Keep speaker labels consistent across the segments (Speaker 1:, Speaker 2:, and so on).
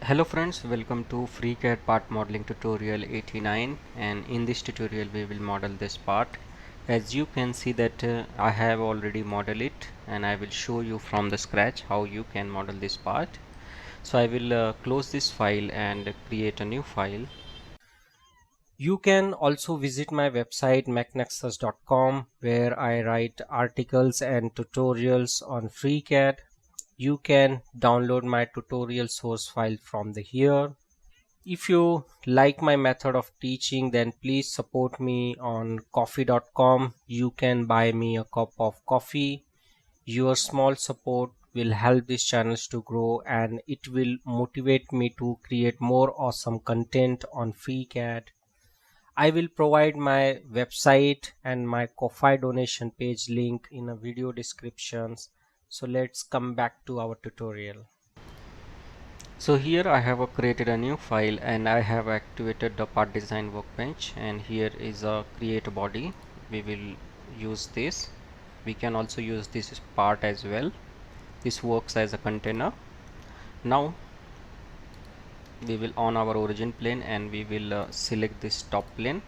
Speaker 1: Hello friends, welcome to FreeCAD part modeling tutorial 89, and in this tutorial we will model this part. As you can see that I have already modeled it, and I will show you from the scratch how you can model this part. So I will close this file and create a new file. You can also visit my website mechnexus.com, where I write articles and tutorials on FreeCAD. You can download my tutorial source file from here. If you like my method of teaching, then please support me on coffee.com. You can buy me a cup of coffee. Your small support will help these channels to grow, and it will motivate me to create more awesome content on FreeCAD. I will provide my website and my Ko-Fi donation page link in a video descriptions. So let's come back to our tutorial. So here I have created a new file, and I have activated the part design workbench, and here is a create body. We will use this. We can also use this part as well. This works as a container. Now we will on our origin plane, and we will select this top plane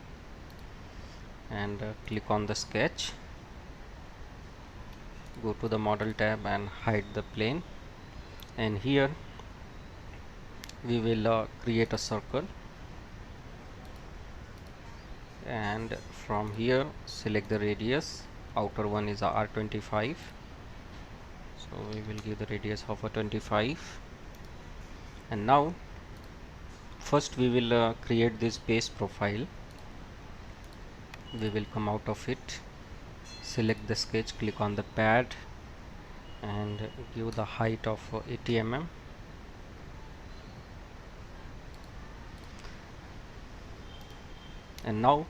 Speaker 1: and click on the sketch. Go to the model tab and hide the plane, and here we will create a circle, and from here select the radius. Outer one is a R25, so we will give the radius of a 25. And now first we will create this base profile. We will come out of it, select the sketch, click on the pad and give the height of 80 mm. And now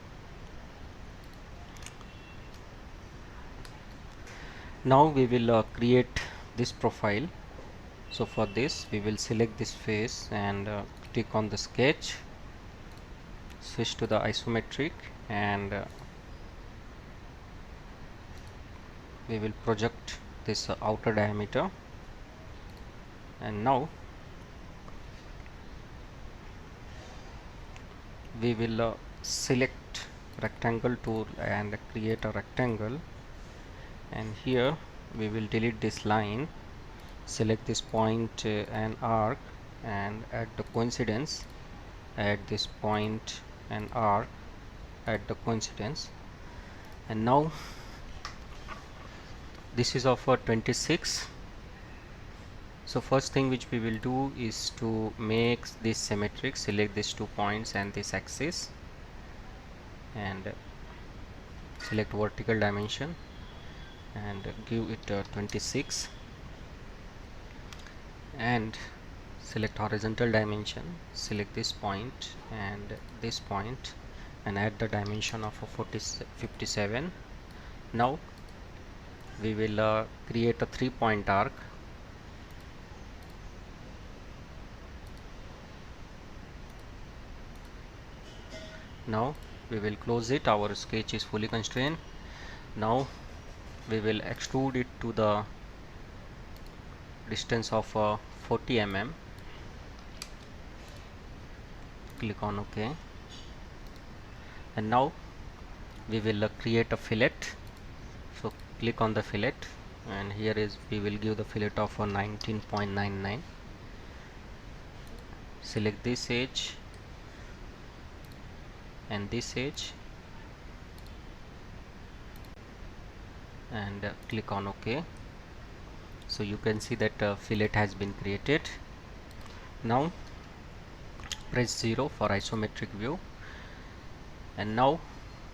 Speaker 1: we will create this profile. So for this we will select this face and click on the sketch, switch to the isometric, and we will project this outer diameter. And now we will select rectangle tool and create a rectangle, and here we will delete this line, select this point and arc, and add the coincidence, add this point and arc, add the coincidence. And now this is of 26. So first thing which we will do is to make this symmetric. Select these 2 points and this axis, and select vertical dimension and give it 26, and select horizontal dimension, select this point and this point, and add the dimension of 57. Now we will create a 3-point arc. Now we will close it. Our sketch is fully constrained. Now we will extrude it to the distance of 40 mm. Click on OK. And now we will create a fillet. So click on the fillet, and here is we will give the fillet of 19.99. select this edge and this edge, and click on OK. So you can see that fillet has been created. Now press 0 for isometric view, and now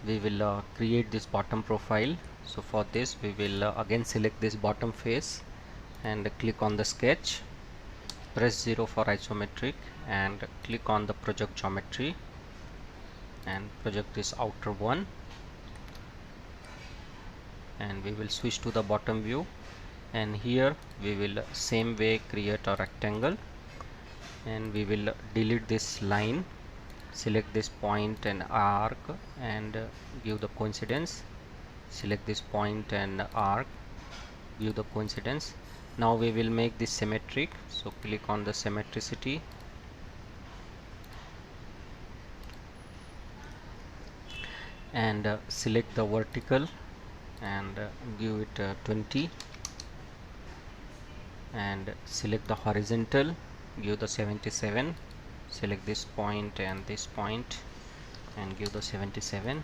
Speaker 1: we will create this bottom profile. So for this we will again select this bottom face and click on the sketch, press 0 for isometric, and click on the project geometry and project this outer one, and we will switch to the bottom view. And here we will same way create a rectangle, and we will delete this line, select this point and arc, and give the coincidence, select this point and arc, give the coincidence. Now we will make this symmetric, so click on the symmetricity and select the vertical and give it 20, and select the horizontal, give the 77, select this point and this point and give the 77.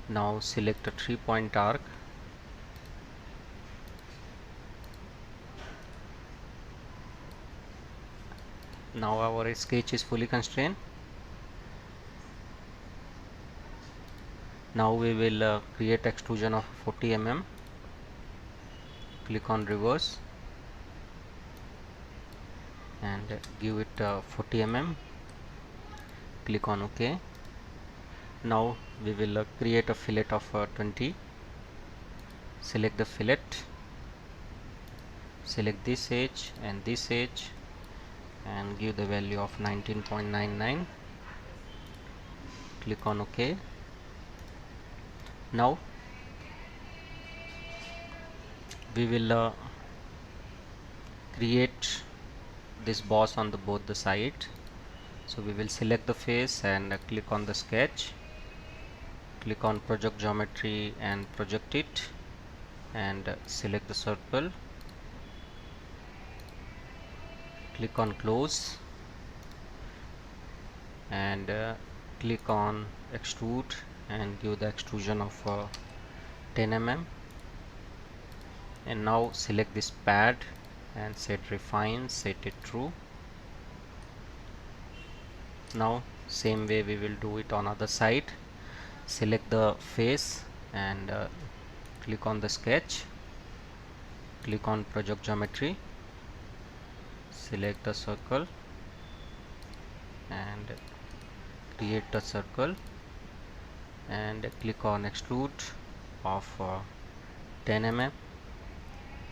Speaker 1: Now select a 3-point arc, now our sketch is fully constrained. Now we will create extrusion of 40 mm. Click on reverse and give it 40 mm. Click on OK. Now we will create a fillet of 20. Select the fillet, select this edge and this edge and give the value of 19.99. Click on OK. Now we will create this boss on the both the side. So we will select the face and click on the sketch, click on project geometry and project it, and select the circle, click on close and click on extrude and give the extrusion of 10 mm. And now select this pad and set refine, set it true. Now same way we will do it on other side. Select the face and click on the sketch, click on project geometry, select the circle and create the circle and click on extrude of 10 mm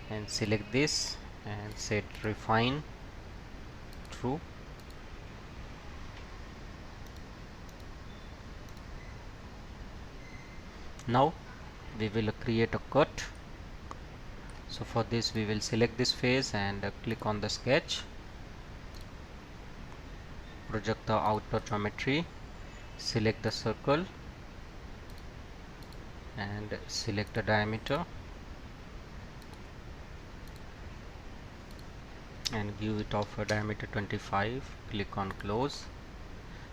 Speaker 1: and select this and set refine true. Now we will create a cut. So for this we will select this face and click on the sketch, project the outer geometry, select the circle and select the diameter and give it of a diameter 25. Click on close,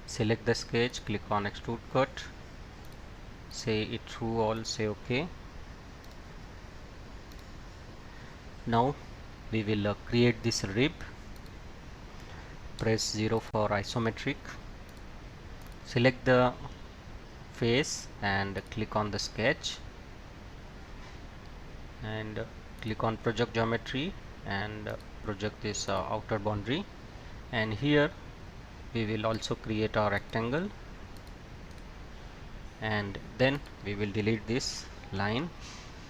Speaker 1: select the sketch, click on extrude cut, say it through all, say OK. Now we will create this rib. Press 0 for isometric, select the face and click on the sketch and click on project geometry and project this outer boundary, and here we will also create our rectangle, and then we will delete this line,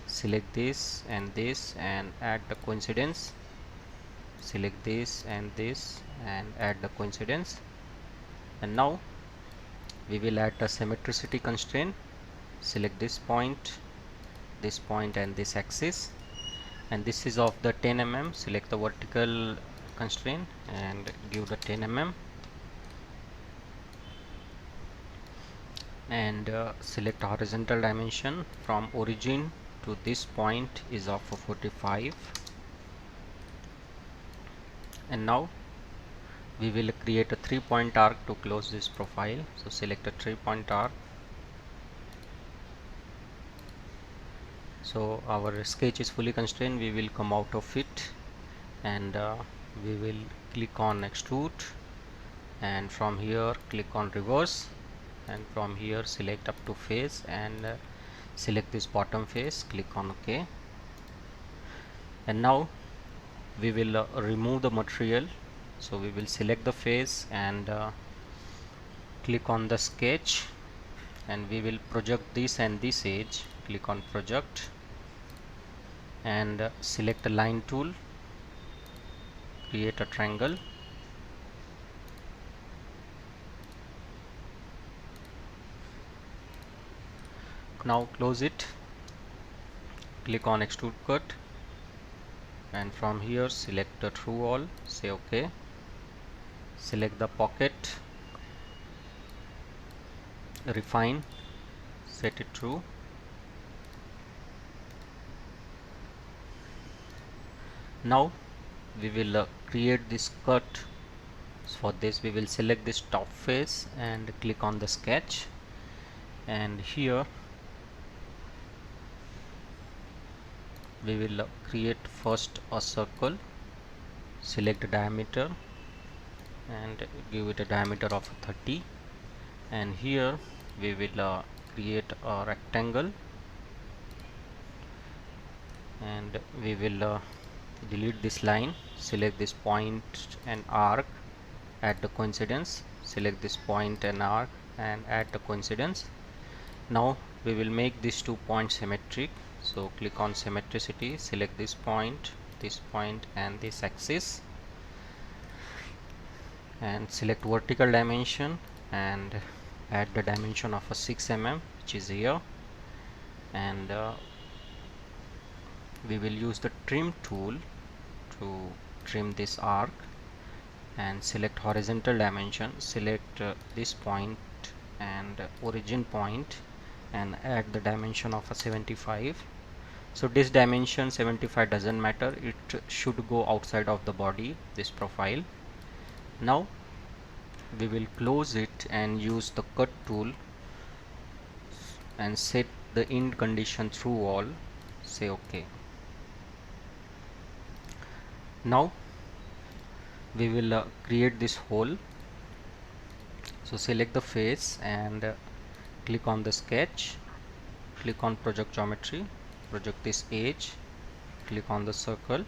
Speaker 1: select this and add the coincidence, select this and add the coincidence, and now we will add the symmetricity constraint. Select this point and this axis, and this is of the 10 mm. Select the vertical constraint and give the 10 mm and select horizontal dimension from origin to this point is of 45. And now we will create a 3-point arc to close this profile. So select a 3-point arc. So our sketch is fully constrained. We will come out of it and we will click on extrude, and from here click on reverse, and from here select up to face and select this bottom face, click on OK. And now we will remove the material. So we will select the face and click on the sketch, and we will project this and this edge. Click on project and select the line tool, create a triangle, now close it, click on extrude cut, and from here select the through all, say OK. Select the pocket, refine, set it true. Now we will create this cut. For this we will select this top face and click on the sketch, and here we will create first a circle, select the diameter and give it a diameter of 30, and here we will create a rectangle, and we will delete this line, select this point and arc, add the coincidence, select this point and arc and add the coincidence. Now we will make these 2 points symmetric, so click on symmetricity, select this point and this axis, and select vertical dimension and add the dimension of a 6 mm, which is here, and we will use the trim tool to trim this arc, and select horizontal dimension, select this point and origin point and add the dimension of a 75. So this dimension 75 doesn't matter, it should go outside of the body, this profile. Now we will close it and use the cut tool and set the end condition through all, say OK. Now we will create this hole, so select the face and click on the sketch, click on project geometry, project this edge, click on the circle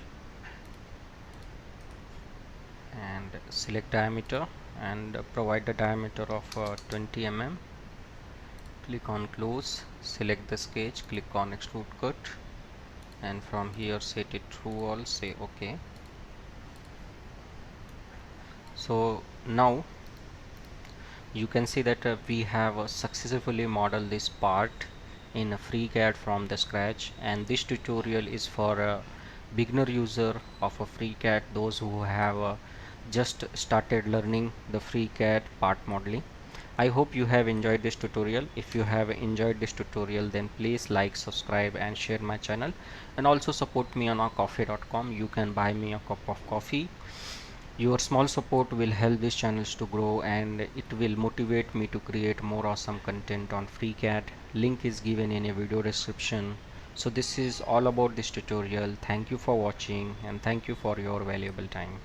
Speaker 1: and select diameter and provide the diameter of 20 mm. Click on close, select the sketch, click on extrude cut, and from here set it through all, say OK. So now you can see that we have successfully modeled this part in a FreeCAD from the scratch, and this tutorial is for a beginner user of a FreeCAD, those who have just started learning the FreeCAD part modeling. I hope you have enjoyed this tutorial. If you have enjoyed this tutorial, then please like, subscribe and share my channel, and also support me on coffee.com. You can buy me a cup of coffee. Your small support will help these channels to grow, and it will motivate me to create more awesome content on FreeCAD. Link is given in a video description. So this is all about this tutorial. Thank you for watching and thank you for your valuable time.